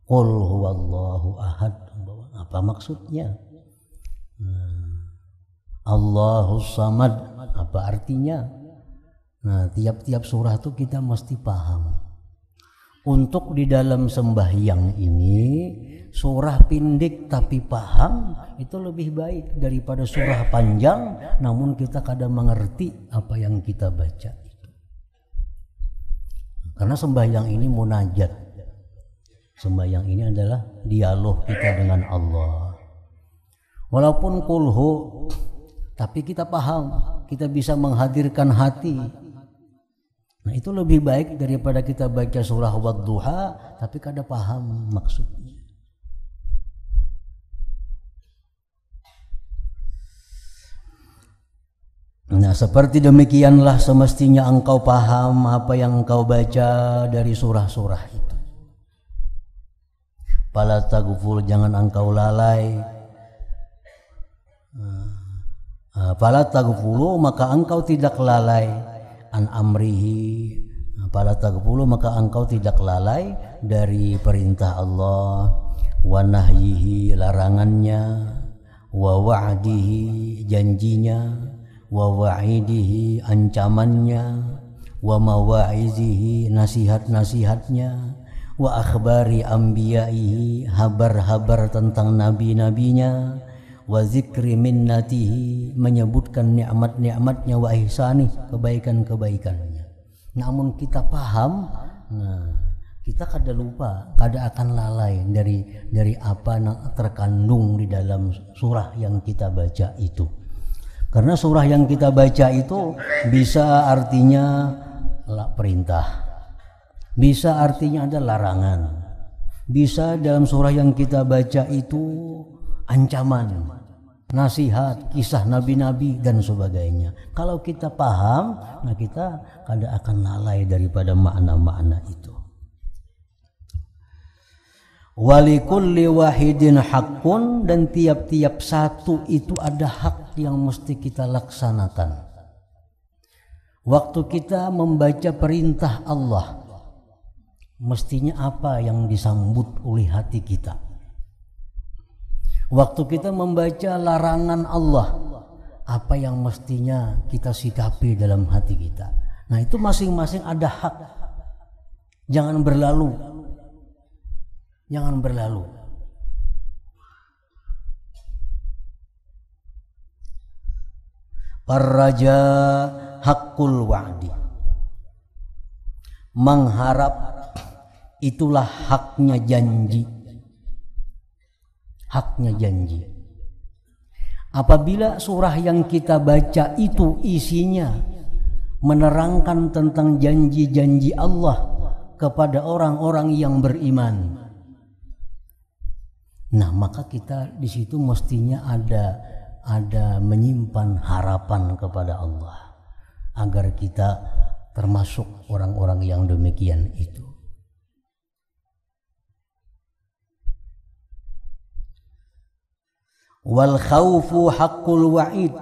Qul huwallahu ahad, apa maksudnya? Allahus samad, apa artinya? Nah, tiap-tiap surah itu kita mesti paham. Untuk di dalam sembahyang ini, surah pendek tapi paham itu lebih baik daripada surah panjang namun kita kadang mengerti apa yang kita baca itu. Karena sembahyang ini munajat. Sembahyang ini adalah dialog kita dengan Allah. Walaupun kulhu, tapi kita paham, kita bisa menghadirkan hati. Nah, itu lebih baik daripada kita baca surah Wadduha tapi kada paham maksudnya. Nah, seperti demikianlah semestinya engkau paham apa yang engkau baca dari surah-surah itu. Fala taghful, jangan engkau lalai. Fala taghfulu, maka engkau tidak lalai. An amrihi, fala taghfulu, maka engkau tidak lalai dari perintah Allah, wa nahyihi, larangannya, wa wa'dihi, janjinya, wa wa'idihi, ancamannya, wa mawa'izihi, nasihat-nasihatnya, wa akhbari anbiya'ihi, habar-habar tentang nabi-nabinya, wa zikri minnatihi, menyebutkan nikmat-nikmatnya, wa ihsanih, kebaikan-kebaikannya. Namun kita paham, nah, kita kada lupa, kada akan lalai dari apa yang terkandung di dalam surah yang kita baca itu. Karena surah yang kita baca itu bisa artinya perintah, bisa artinya ada larangan, bisa dalam surah yang kita baca itu ancaman, nasihat, kisah nabi-nabi dan sebagainya. Kalau kita paham, nah kita kada akan lalai daripada makna-makna itu. Walikulli wahidin haqqun, dan tiap-tiap satu itu ada hak yang mesti kita laksanakan. Waktu kita membaca perintah Allah, mestinya apa yang disambut oleh hati kita? Waktu kita membaca larangan Allah, apa yang mestinya kita sikapi dalam hati kita? Nah, itu masing-masing ada hak. Jangan berlalu. Jangan berlalu. Ar-raja haqqul wa'di. Mengharap itulah haknya janji. Haknya janji. Apabila surah yang kita baca itu isinya menerangkan tentang janji-janji Allah kepada orang-orang yang beriman, nah maka kita di situ mestinya ada menyimpan harapan kepada Allah agar kita termasuk orang-orang yang demikian itu. Wal khaufu haqqul wa'id,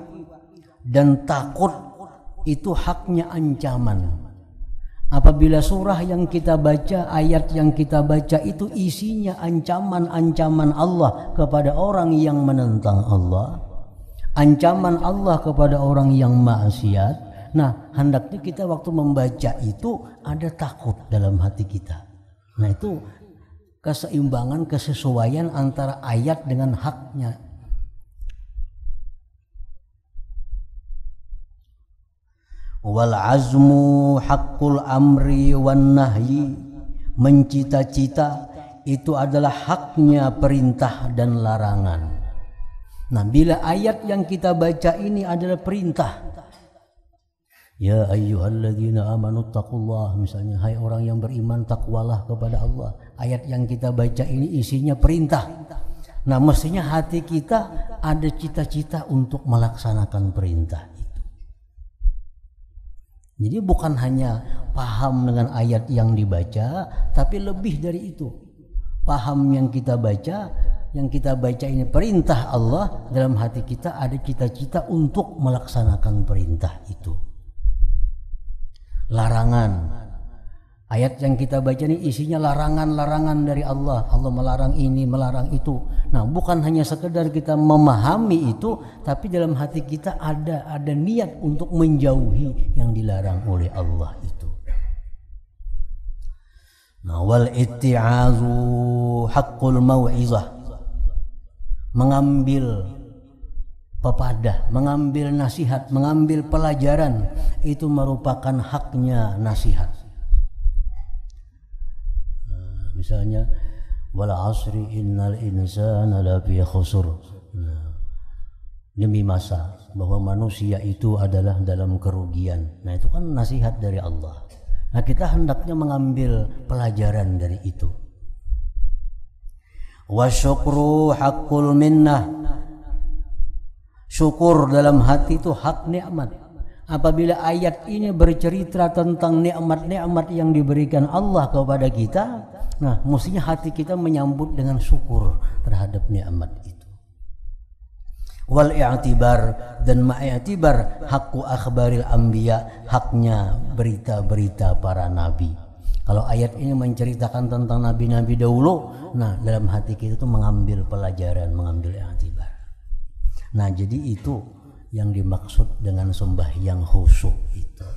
dan takut itu haknya ancaman. Apabila surah yang kita baca, ayat yang kita baca itu isinya ancaman-ancaman Allah kepada orang yang menentang Allah, ancaman Allah kepada orang yang maksiat. Nah, hendaknya kita waktu membaca itu ada takut dalam hati kita. Nah, itu keseimbangan, kesesuaian antara ayat dengan haknya. Wal azmu haqqul amri wan nahyi, mencita-cita itu adalah haknya perintah dan larangan. Nah, bila ayat yang kita baca ini adalah perintah, ya ayyuhalladzina amanu taqullah, misalnya hai orang yang beriman takwalah kepada Allah. Ayat yang kita baca ini isinya perintah. Nah, mestinya hati kita ada cita-cita untuk melaksanakan perintah. Jadi bukan hanya paham dengan ayat yang dibaca, tapi lebih dari itu. Paham yang kita baca ini perintah Allah, dalam hati kita ada cita-cita untuk melaksanakan perintah itu. Larangan. Ayat yang kita baca ini isinya larangan-larangan dari Allah. Allah melarang ini, melarang itu. Nah, bukan hanya sekedar kita memahami itu, tapi dalam hati kita ada niat untuk menjauhi yang dilarang oleh Allah itu. Nah, wal itti'azu haqqul mau'izah, mengambil pepadah, mengambil nasihat, mengambil pelajaran, itu merupakan haknya nasihat. Misalnya wal asri innal insana lafi khusr. Demi masa bahwa manusia itu adalah dalam kerugian. Nah, itu kan nasihat dari Allah. Nah, kita hendaknya mengambil pelajaran dari itu. Wasyukru haqqul minnah, syukur dalam hati itu hak nikmat. Apabila ayat ini bercerita tentang nikmat-nikmat yang diberikan Allah kepada kita, nah, mestinya hati kita menyambut dengan syukur terhadap nikmat itu. Wal i'tibar, dan ma'i'tibar haqqu akhbaril anbiya, haknya berita-berita para nabi. Kalau ayat ini menceritakan tentang nabi-nabi dahulu, nah dalam hati kita itu mengambil pelajaran, mengambil i'tibar. Nah, jadi itu yang dimaksud dengan sembahyang khusyuk itu.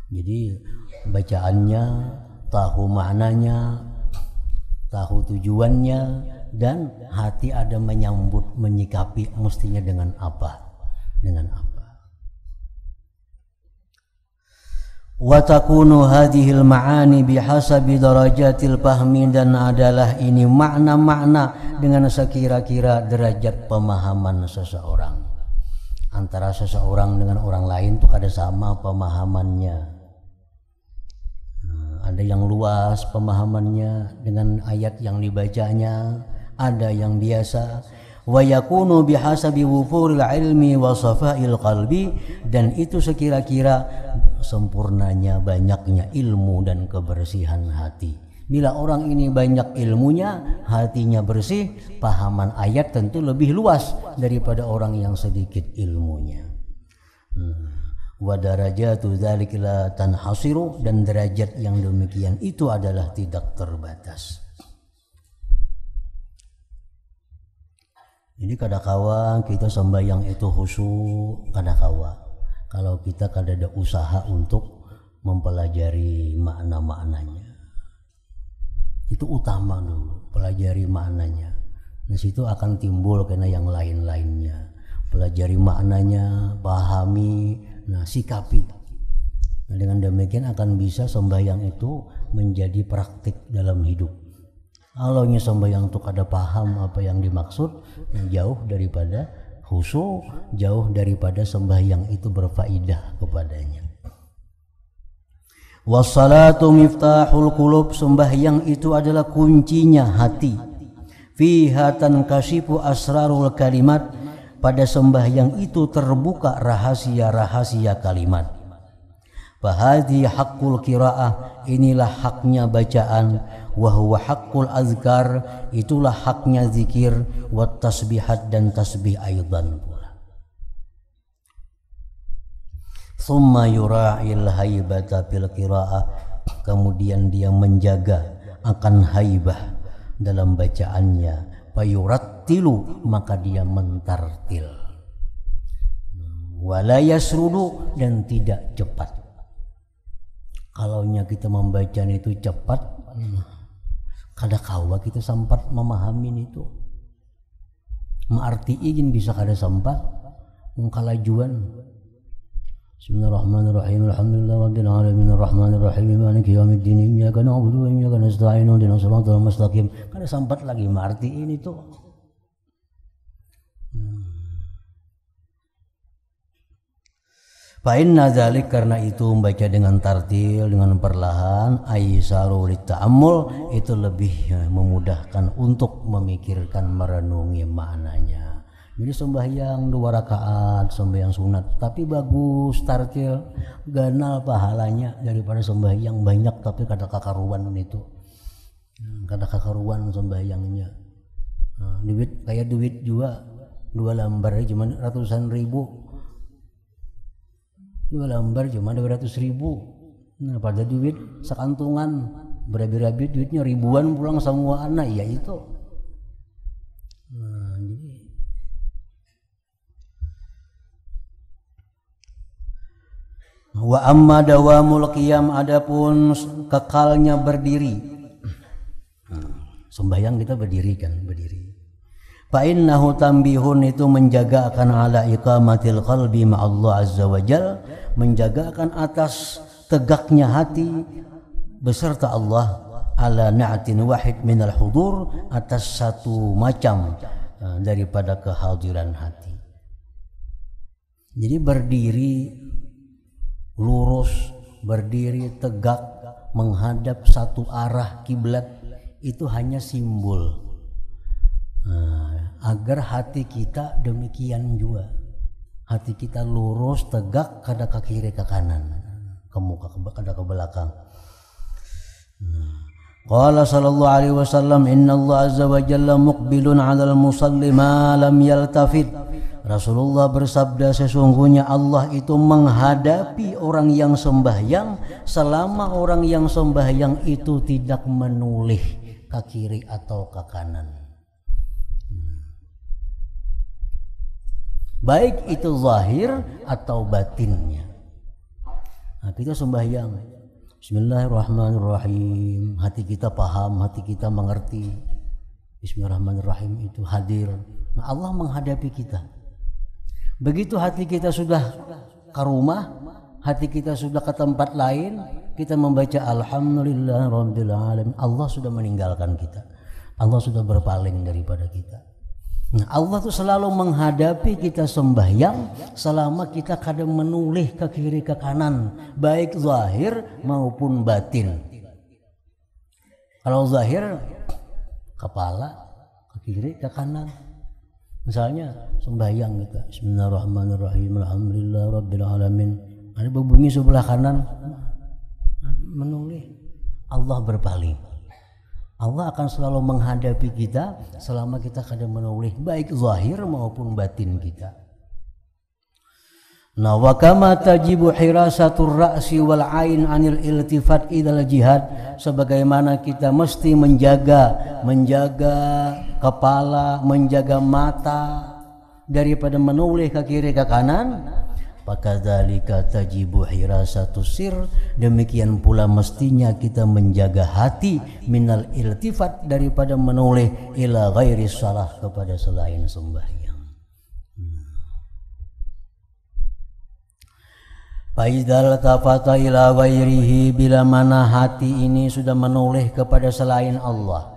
Jadi bacaannya, tahu maknanya, tahu tujuannya, dan hati ada menyambut, menyikapi mestinya dengan apa? Dengan apa? Wa takunu hadhil ma'ani bihasabi darajatil fahmi, dan adalah ini makna-makna dengan sekira-kira derajat pemahaman seseorang. Antara seseorang dengan orang lain itu ada sama pemahamannya. Ada yang luas pemahamannya dengan ayat yang dibacanya, ada yang biasa. Wa yakunu bihasabi wufuril ilmi wa safail qalbi, dan itu sekira-kira sempurnanya banyaknya ilmu dan kebersihan hati. Bila orang ini banyak ilmunya, hatinya bersih, pahaman ayat tentu lebih luas daripada orang yang sedikit ilmunya. Wa darajatu dzalika la tanhasiru, dan derajat yang demikian itu adalah tidak terbatas. Jadi kadang-kala kita sembahyang itu khusyuk, kadang-kala kalau kita ada usaha untuk mempelajari makna-maknanya. Itu utama dulu, pelajari maknanya. Di situ akan timbul karena yang lain-lainnya. Pelajari maknanya, pahami, nah sikapi. Nah, dengan demikian akan bisa sembahyang itu menjadi praktik dalam hidup. Kalau sembahyang untuk ada paham apa yang dimaksud, jauh daripada khusyuk, jauh daripada sembahyang itu berfaedah kepadanya. Wassalatu miftahul qulub, sembahyang itu adalah kuncinya hati. Fiha tankashifu asrarul kalimat, pada sembahyang itu terbuka rahasia-rahasia kalimat. Fahadhi haqqul qiraah, inilah haknya bacaan. Wa huwa haqqul azkar, itulah haknya zikir. Wa tasbihat, dan tasbih aidan pula. Thumma yura'il haibata fil qira'ah, kemudian dia menjaga akan haibah dalam bacaannya. Fayurattilu, maka dia mentartil. Wala yasrudu, dan tidak cepat. Kalaunya kita membaca itu cepat, kada kawa kita sempat memahami itu. Maarti izin bisa kada sempat mengkalajuan. Bismillahirrahmanirrahim. Alhamdulillahirabbil alamin arrahmanirrahim maliki yaumiddin iyyaka na'budu wa iyyaka nasta'in ihdinas siratal mustaqim. Kada sempat lagi maarti ini tuh. Fa inna dzalik, karena itu membaca dengan tartil, dengan perlahan, aisaru lita'ammul, itu lebih memudahkan untuk memikirkan, merenungi maknanya. Jadi sembahyang 2 rakaat, sembahyang sunat, tapi bagus tartil, ganal pahalanya daripada sembahyang banyak tapi kada kakaruan itu. Kada kakaruan sembahyangnya. Duit kayak duit juga 2 lembar cuma ratusan ribu. 2 lembar cuma 200.000. Nah, pada duit sekantungan berabi-rabi duitnya ribuan pulang semua anak, ya itu. Nah, jadi wa amma dawamul qiyam, adapun kekalnya berdiri. Sembahyang kita berdiri kan, berdiri. Fa innahu tambihun, itu menjaga akan ala iqamatil qalbi ma'allah azza wajal, menjaga akan atas tegaknya hati beserta Allah, ala na'atin wahid minal hudur, atas satu macam daripada kehadiran hati. Jadi berdiri lurus, berdiri tegak menghadap satu arah kiblat, itu hanya simbol agar hati kita demikian juga. Hati kita lurus tegak, kada ke kiri ke kanan, ke muka kada ke belakang. Qala sallallahu alaihi wasallam, innallaha azza wa jalla muqbilun 'alal musalli ma lam yaltafit. Rasulullah bersabda, sesungguhnya Allah itu menghadapi orang yang sembahyang selama orang yang sembahyang itu tidak menoleh ke kiri atau ke kanan. Baik itu zahir atau batinnya. Nah, kita sembahyang, Bismillahirrahmanirrahim, hati kita paham, hati kita mengerti. Bismillahirrahmanirrahim itu hadir. Nah, Allah menghadapi kita. Begitu hati kita sudah ke rumah, hati kita sudah ke tempat lain, kita membaca Alhamdulillahirabbil alamin, Allah sudah meninggalkan kita. Allah sudah berpaling daripada kita. Nah, Allah tuh selalu menghadapi kita sembahyang selama kita kadang menoleh ke kiri ke kanan, baik zahir maupun batin. Kalau zahir, kepala ke kiri ke kanan. Misalnya sembahyang kita, Bismillahirrahmanirrahim, Alhamdulillahirabbil alamin, ada berbunyi sebelah kanan, menoleh, Allah berpaling. Allah akan selalu menghadapi kita selama kita kadang menoleh, baik zahir maupun batin kita. Nah, wa kama tajibu hirasatur ra'si wal 'ain 'anil iltifat idal jihad, sebagaimana kita mesti menjaga kepala, menjaga mata daripada menoleh ke kiri ke kanan, fakadzalika tajibu hirasatus sir, demikian pula mestinya kita menjaga hati minal iltifat, daripada menoleh ila ghairi shalah, kepada selain sembahyang. Faidal tafata ila ghairihi, bila mana hati ini sudah menoleh kepada selain Allah.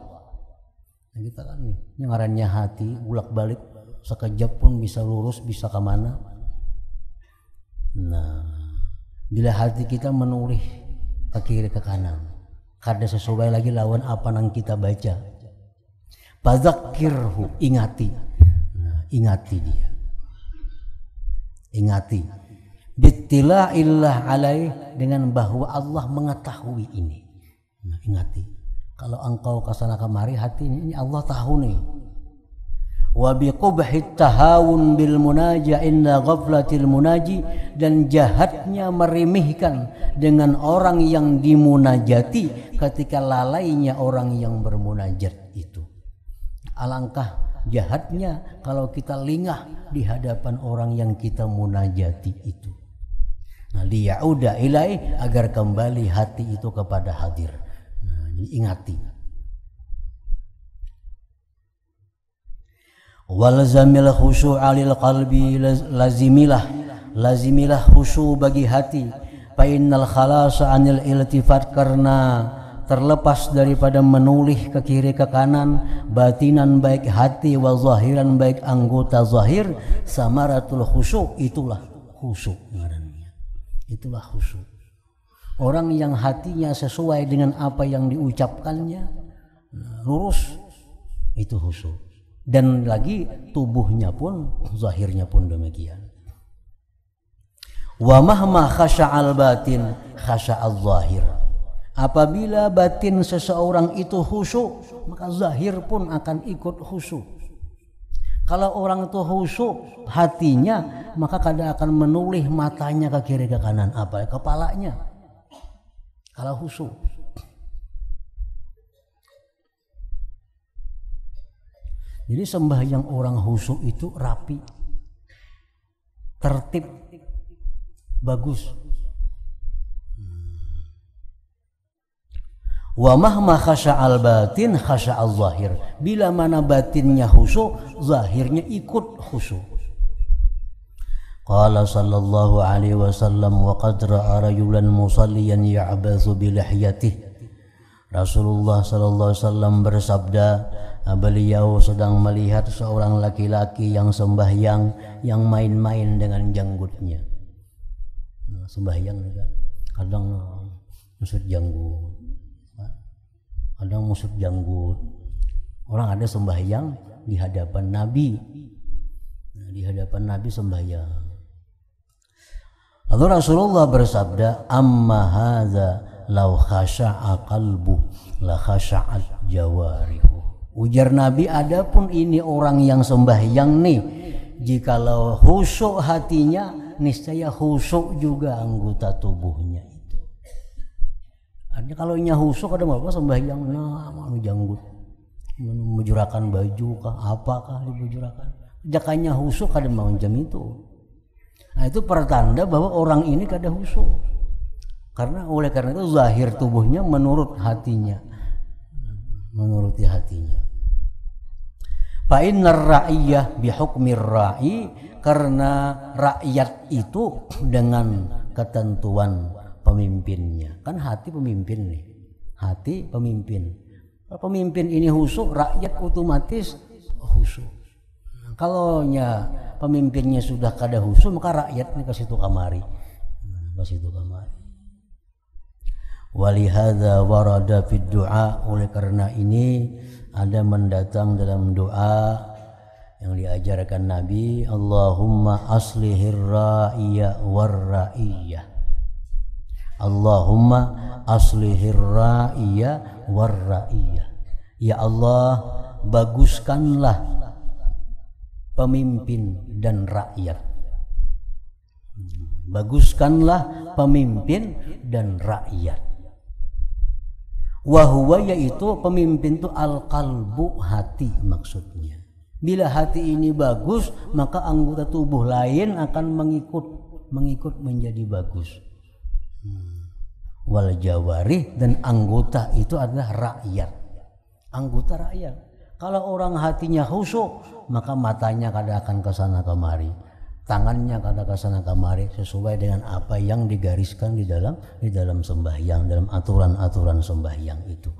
Nah, kita kan nih, yang ngarannya hati bolak-balik, sekejap pun bisa lurus, bisa ke mana. Nah, bila hati kita menoleh ke kiri ke kanan, kada sesuai lagi lawan apa yang kita baca, fadzakirhu, ingati. Nah, ingati dia, ingati bittila'illah alaih, dengan bahwa Allah mengetahui ini. Nah, ingati, kalau engkau kesana kemari hati ini Allah tahu nih. wa biqubhit tahawun bil munaja inna ghaflatil munaji, dan jahatnya meremehkan dengan orang yang dimunajati ketika lalainya orang yang bermunajat itu. Alangkah jahatnya kalau kita lingah di hadapan orang yang kita munajati itu. Nah, liya'uda ilai, agar kembali hati itu kepada hadir. Nah, diingati. Walzamil khusyu'a lil qalbi, lazimilah khusyuk bagi hati. Fa innal khalasa anil iltifat, karena terlepas daripada menoleh ke kiri ke kanan, batinan baik hati, wa zahiran baik anggota zahir, samaratul khusyuk, itulah khusyuk ngarannya. Itulah khusyuk. Orang yang hatinya sesuai dengan apa yang diucapkannya, lurus, itu khusyuk. Dan lagi tubuhnya pun, zahirnya pun demikian. Wa mahma khasya'al batin khasya'al zahir. Apabila batin seseorang itu khusyuk, maka zahir pun akan ikut khusyuk. Kalau orang itu khusyuk hatinya, maka kadang akan menoleh matanya ke kiri ke kanan, apa kepalanya. Kalau khusyuk. Jadi sembahyang orang khusyuk itu rapi, tertib, bagus. Wa mahma khasya'al batin khasya'al zahir. Bila mana batinnya khusyuk, zahirnya ikut khusyuk. Qala sallallahu alaihi wasallam, wa qad ra'a rajulan musalliyan ya'bathu bi lihyatihi. Rasulullah sallallahu alaihi wasallam bersabda, beliau sedang melihat seorang laki-laki yang sembahyang, yang main-main dengan janggutnya. Nah, sembahyang kan kadang musut janggut, kadang musut janggut. Orang ada sembahyang di hadapan Nabi, nah, di hadapan Nabi sembahyang. Lalu Rasulullah bersabda, amma hadza law khasha'a qalbu la khasha'at jawarihu. Ujar Nabi, adapun ini orang yang sembahyang nih, jikalau khusyuk hatinya, niscaya khusyuk juga anggota tubuhnya itu. Artinya kalau nya khusyuk ada apa sembahyang, nah mau janggut, mujurakan baju kah, apakah dibujurakan. Jakannya khusyuk ada mau jam itu. Nah itu pertanda bahwa orang ini kada khusyuk. Oleh karena itu zahir tubuhnya menurut hatinya, menuruti hatinya. Fa innar ra'iyah bihukmir ra'i, karena rakyat itu dengan ketentuan pemimpinnya. Kan hati pemimpin nih, hati pemimpin. Kalau pemimpin ini khusyuk, rakyat otomatis khusyuk. Kalau pemimpinnya sudah kada khusyuk, maka rakyatnya ke situ kamari, ke situ kamari. Walihada warada fid du'a, oleh karena ini ada mendatang dalam doa yang diajarkan Nabi, Allahumma aslihir ra'iyya war ra'iyya. Allahumma aslihir ra'iyya war ra'iyya. Ya Allah, baguskanlah pemimpin dan rakyat. Baguskanlah pemimpin dan rakyat. Wahuwa, yaitu pemimpin itu al-qalbu, hati maksudnya. Bila hati ini bagus, maka anggota tubuh lain akan mengikut menjadi bagus. Wal jawarih, dan anggota itu adalah rakyat. Anggota rakyat. Kalau orang hatinya khusyuk, maka matanya kada akan ke sana kemari, tangannya kada ke sana kemari, sesuai dengan apa yang digariskan di dalam sembahyang, dalam aturan-aturan sembahyang itu.